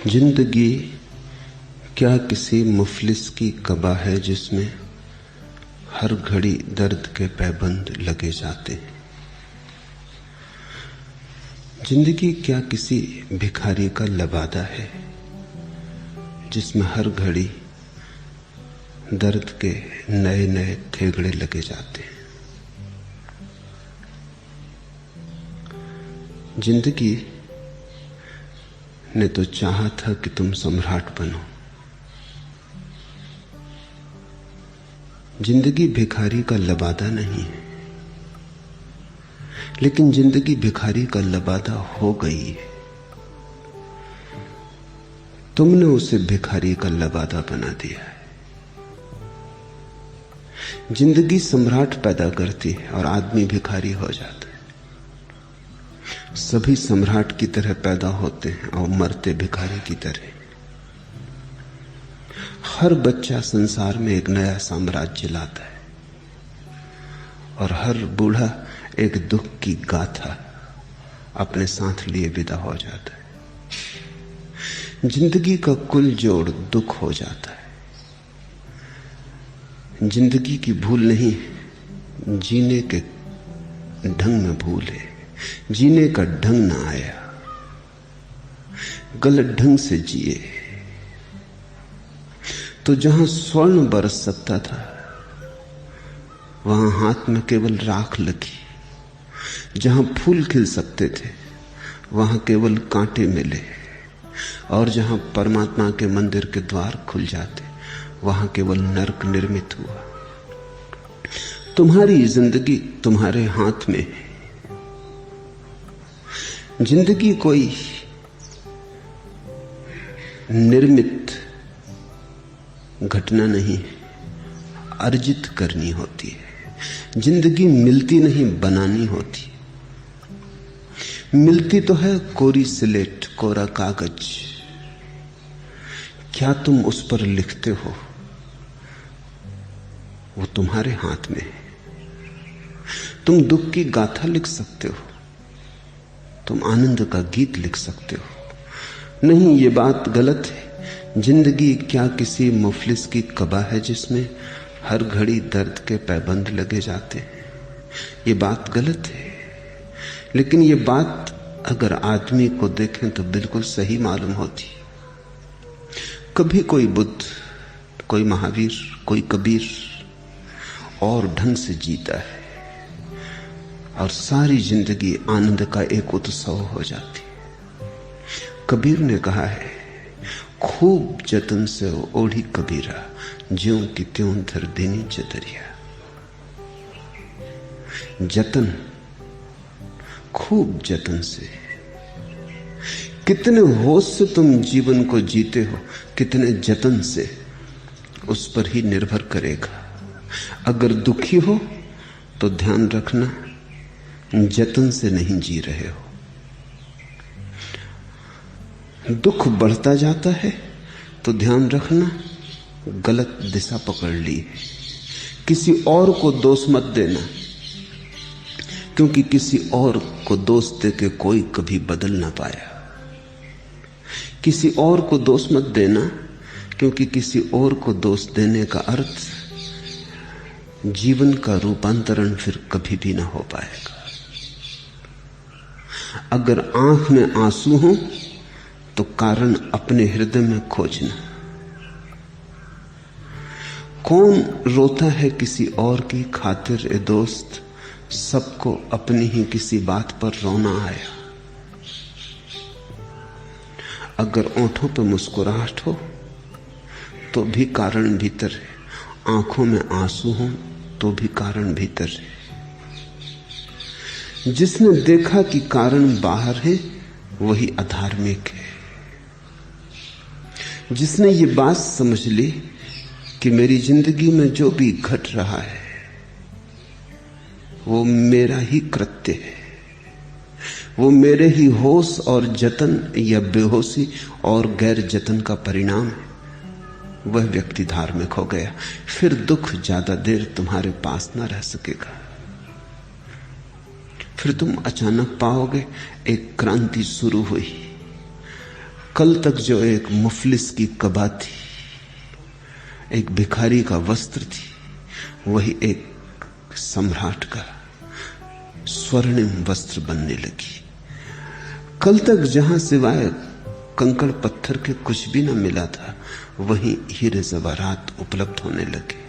जिंदगी क्या किसी मुफलिस की कबा है जिसमें हर घड़ी दर्द के पैबंद लगे जाते हैं। जिंदगी क्या किसी भिखारी का लबादा है जिसमें हर घड़ी दर्द के नए नए थेगड़े लगे जाते हैं। जिंदगी ने तो चाहा था कि तुम सम्राट बनो। जिंदगी भिखारी का लबादा नहीं है, लेकिन जिंदगी भिखारी का लबादा हो गई है। तुमने उसे भिखारी का लबादा बना दिया है। जिंदगी सम्राट पैदा करती है और आदमी भिखारी हो जाता है। सभी सम्राट की तरह पैदा होते हैं और मरते भिखारी की तरह। हर बच्चा संसार में एक नया साम्राज्य लाता है और हर बूढ़ा एक दुख की गाथा अपने साथ लिए विदा हो जाता है। जिंदगी का कुल जोड़ दुख हो जाता है। जिंदगी की भूल नहीं, जीने के ढंग में भूल है। जीने का ढंग ना आया, गलत ढंग से जिए तो जहां स्वर्ण बरस सकता था वहां हाथ में केवल राख लगी। जहां फूल खिल सकते थे वहां केवल कांटे मिले और जहां परमात्मा के मंदिर के द्वार खुल जाते वहां केवल नरक निर्मित हुआ। तुम्हारी जिंदगी तुम्हारे हाथ में है। जिंदगी कोई निर्मित घटना नहीं, अर्जित करनी होती है। जिंदगी मिलती नहीं, बनानी होती। मिलती तो है कोरी स्लेट, कोरा कागज। क्या तुम उस पर लिखते हो वो तुम्हारे हाथ में है। तुम दुख की गाथा लिख सकते हो, तुम आनंद का गीत लिख सकते हो। नहीं, ये बात गलत है। जिंदगी क्या किसी मुफलिस की कबा है जिसमें हर घड़ी दर्द के पैबंद लगे जाते हैं। ये बात गलत है, लेकिन ये बात अगर आदमी को देखें तो बिल्कुल सही मालूम होती। कभी कोई बुद्ध, कोई महावीर, कोई कबीर और ढंग से जीता है और सारी जिंदगी आनंद का एक उत्सव हो जाती। कबीर ने कहा है, खूब जतन से ओढ़ी कबीरा, ज्यों की त्यों धर देनी चदरिया। जतन, खूब जतन से। कितने होश से तुम जीवन को जीते हो, कितने जतन से, उस पर ही निर्भर करेगा। अगर दुखी हो तो ध्यान रखना जतन से नहीं जी रहे हो। दुख बढ़ता जाता है तो ध्यान रखना गलत दिशा पकड़ ली है। किसी और को दोष मत देना, क्योंकि किसी और को दोष देके कोई कभी बदल ना पाया। किसी और को दोष मत देना, क्योंकि किसी और को दोष देने का अर्थ जीवन का रूपांतरण फिर कभी भी ना हो पाएगा। अगर आंख में आंसू हो तो कारण अपने हृदय में खोजना। कौन रोता है किसी और की खातिर ए दोस्त, सबको अपनी ही किसी बात पर रोना आया। अगर ओंठों पर मुस्कुराहट हो तो भी कारण भीतर है, आंखों में आंसू हो तो भी कारण भीतर है। जिसने देखा कि कारण बाहर है वही अधार्मिक है। जिसने ये बात समझ ली कि मेरी जिंदगी में जो भी घट रहा है वो मेरा ही कृत्य है, वो मेरे ही होश और जतन या बेहोशी और गैर जतन का परिणाम है, वह व्यक्ति धार्मिक हो गया। फिर दुख ज्यादा देर तुम्हारे पास ना रह सकेगा। फिर तुम अचानक पाओगे एक क्रांति शुरू हुई। कल तक जो एक मुफलिस की कबा थी, एक भिखारी का वस्त्र थी, वही एक सम्राट का स्वर्णिम वस्त्र बनने लगी। कल तक जहां सिवाय कंकड़ पत्थर के कुछ भी न मिला था, वहीं हीरे जवाहरात उपलब्ध होने लगे।